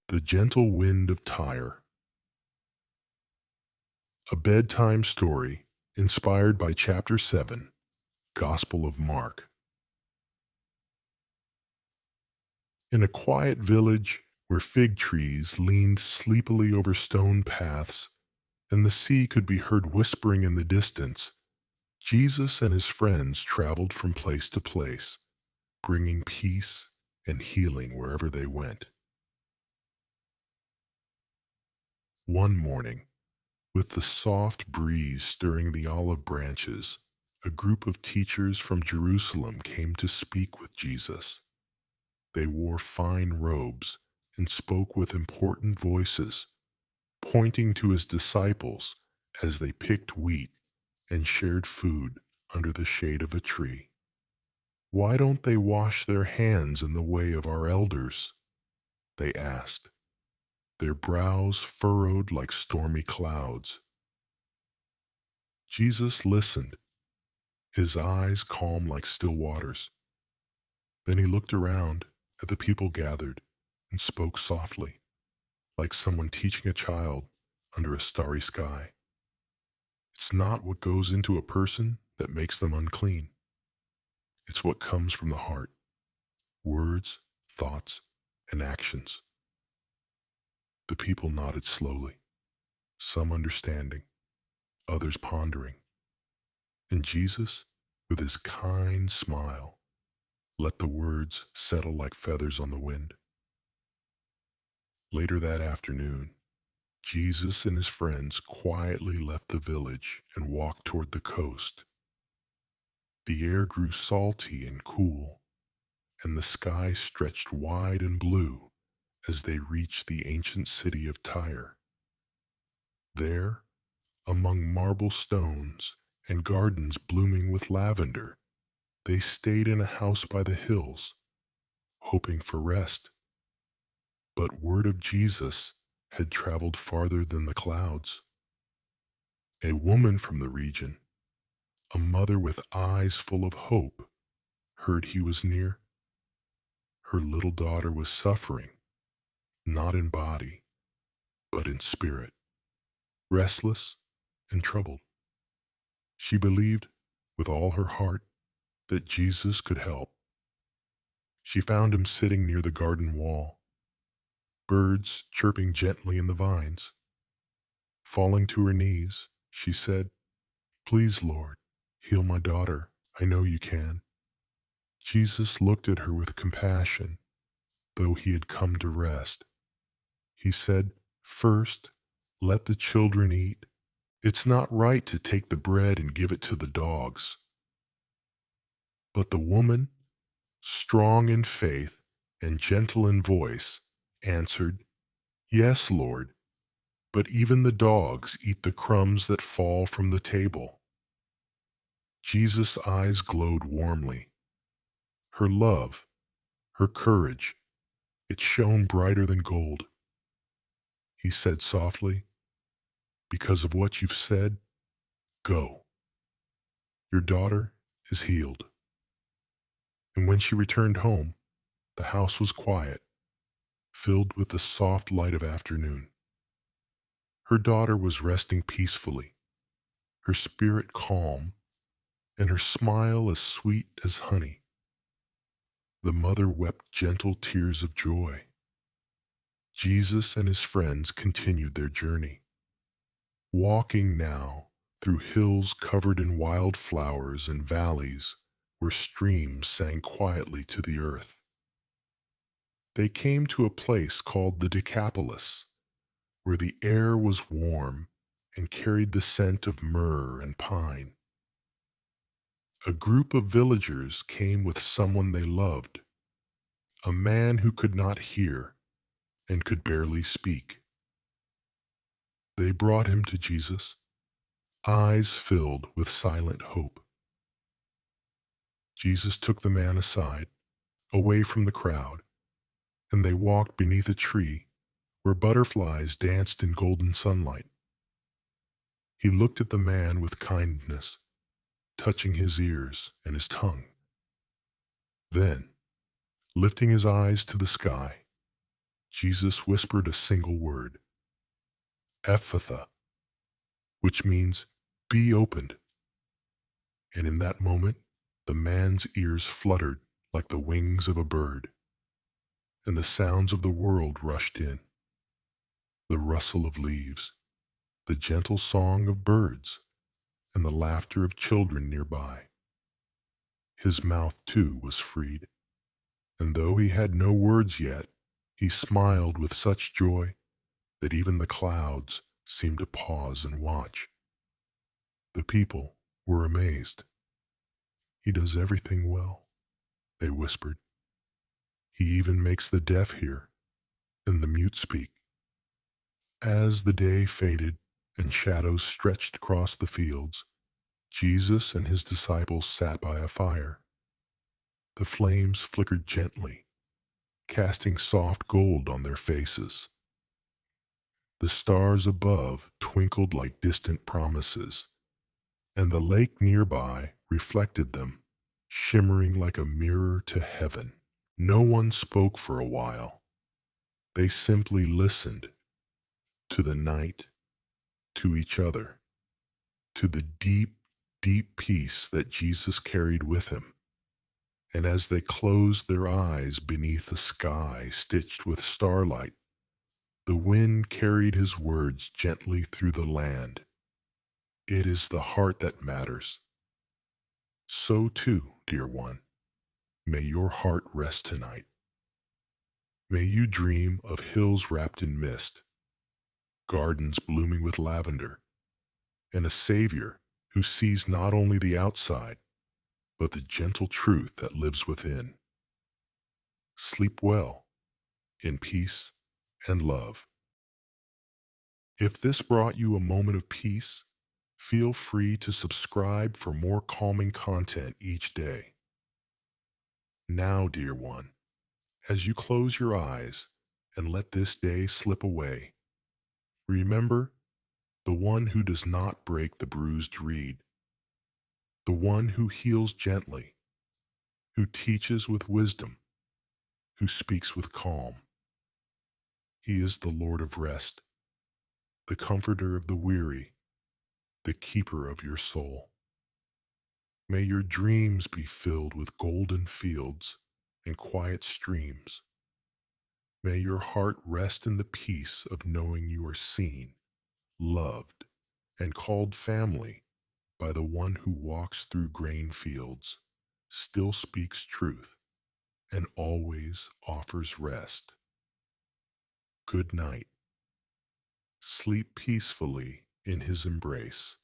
The Gentle Wind of Tyre, a bedtime story inspired by Chapter 7, Gospel of Mark. In a quiet village where fig trees leaned sleepily over stone paths and the sea could be heard whispering in the distance, Jesus and his friends traveled from place to place, bringing peace and healing wherever they went. One morning, with the soft breeze stirring the olive branches, a group of teachers from Jerusalem came to speak with Jesus. They wore fine robes and spoke with important voices, pointing to his disciples as they picked wheat and shared food under the shade of a tree. "Why don't they wash their hands in the way of our elders?" they asked, their brows furrowed like stormy clouds. Jesus listened, his eyes calm like still waters. Then he looked around at the people gathered and spoke softly, like someone teaching a child under a starry sky. It's not what goes into a person that makes them unclean. It's what comes from the heart, words, thoughts, and actions. The people nodded slowly, some understanding, others pondering. And Jesus, with his kind smile, let the words settle like feathers on the wind. Later that afternoon, Jesus and his friends quietly left the village and walked toward the coast. The air grew salty and cool, and the sky stretched wide and blue as they reached the ancient city of Tyre. There, among marble stones and gardens blooming with lavender, they stayed in a house by the hills, hoping for rest. But word of Jesus had traveled farther than the clouds. A woman from the region, a mother with eyes full of hope, heard he was near. Her little daughter was suffering, not in body, but in spirit, restless and troubled. She believed with all her heart that Jesus could help. She found him sitting near the garden wall, birds chirping gently in the vines. Falling to her knees, she said, "Please, Lord, heal my daughter. I know you can." Jesus looked at her with compassion, though he had come to rest. He said, "First, let the children eat. It's not right to take the bread and give it to the dogs." But the woman, strong in faith and gentle in voice, answered, "Yes, Lord, but even the dogs eat the crumbs that fall from the table." Jesus' eyes glowed warmly. Her love, her courage, it shone brighter than gold. He said softly, "Because of what you've said, go. Your daughter is healed." And when she returned home, the house was quiet, filled with the soft light of afternoon. Her daughter was resting peacefully, her spirit calm, and her smile as sweet as honey. The mother wept gentle tears of joy. Jesus and his friends continued their journey, walking now through hills covered in wild flowers and valleys where streams sang quietly to the earth. They came to a place called the Decapolis, where the air was warm and carried the scent of myrrh and pine. A group of villagers came with someone they loved, a man who could not hear and could barely speak. They brought him to Jesus, eyes filled with silent hope. Jesus took the man aside, away from the crowd, and they walked beneath a tree where butterflies danced in golden sunlight. He looked at the man with kindness, touching his ears and his tongue. Then, lifting his eyes to the sky, Jesus whispered a single word, Ephphatha, which means be opened. And in that moment, the man's ears fluttered like the wings of a bird, and the sounds of the world rushed in. The rustle of leaves, the gentle song of birds, and the laughter of children nearby. His mouth, too, was freed, and though he had no words yet, he smiled with such joy that even the clouds seemed to pause and watch. The people were amazed. He does everything well, they whispered. He even makes the deaf hear and the mute speak. As the day faded and shadows stretched across the fields, Jesus and his disciples sat by a fire. The flames flickered gently, casting soft gold on their faces. The stars above twinkled like distant promises, and the lake nearby reflected them, shimmering like a mirror to heaven. No one spoke for a while. They simply listened to the night, to each other, to the deep, deep peace that Jesus carried with him. And as they closed their eyes beneath a sky stitched with starlight, the wind carried his words gently through the land. It is the heart that matters. So too, dear one, may your heart rest tonight. May you dream of hills wrapped in mist, gardens blooming with lavender, and a Savior who sees not only the outside, but the gentle truth that lives within. Sleep well, in peace and love. If this brought you a moment of peace, feel free to subscribe for more calming content each day. Now, dear one, as you close your eyes and let this day slip away, remember the one who does not break the bruised reed, the one who heals gently, who teaches with wisdom, who speaks with calm. He is the Lord of rest, the comforter of the weary, the keeper of your soul. May your dreams be filled with golden fields and quiet streams. May your heart rest in the peace of knowing you are seen, loved, and called family by the one who walks through grain fields, still speaks truth, and always offers rest. Good night. Sleep peacefully in his embrace.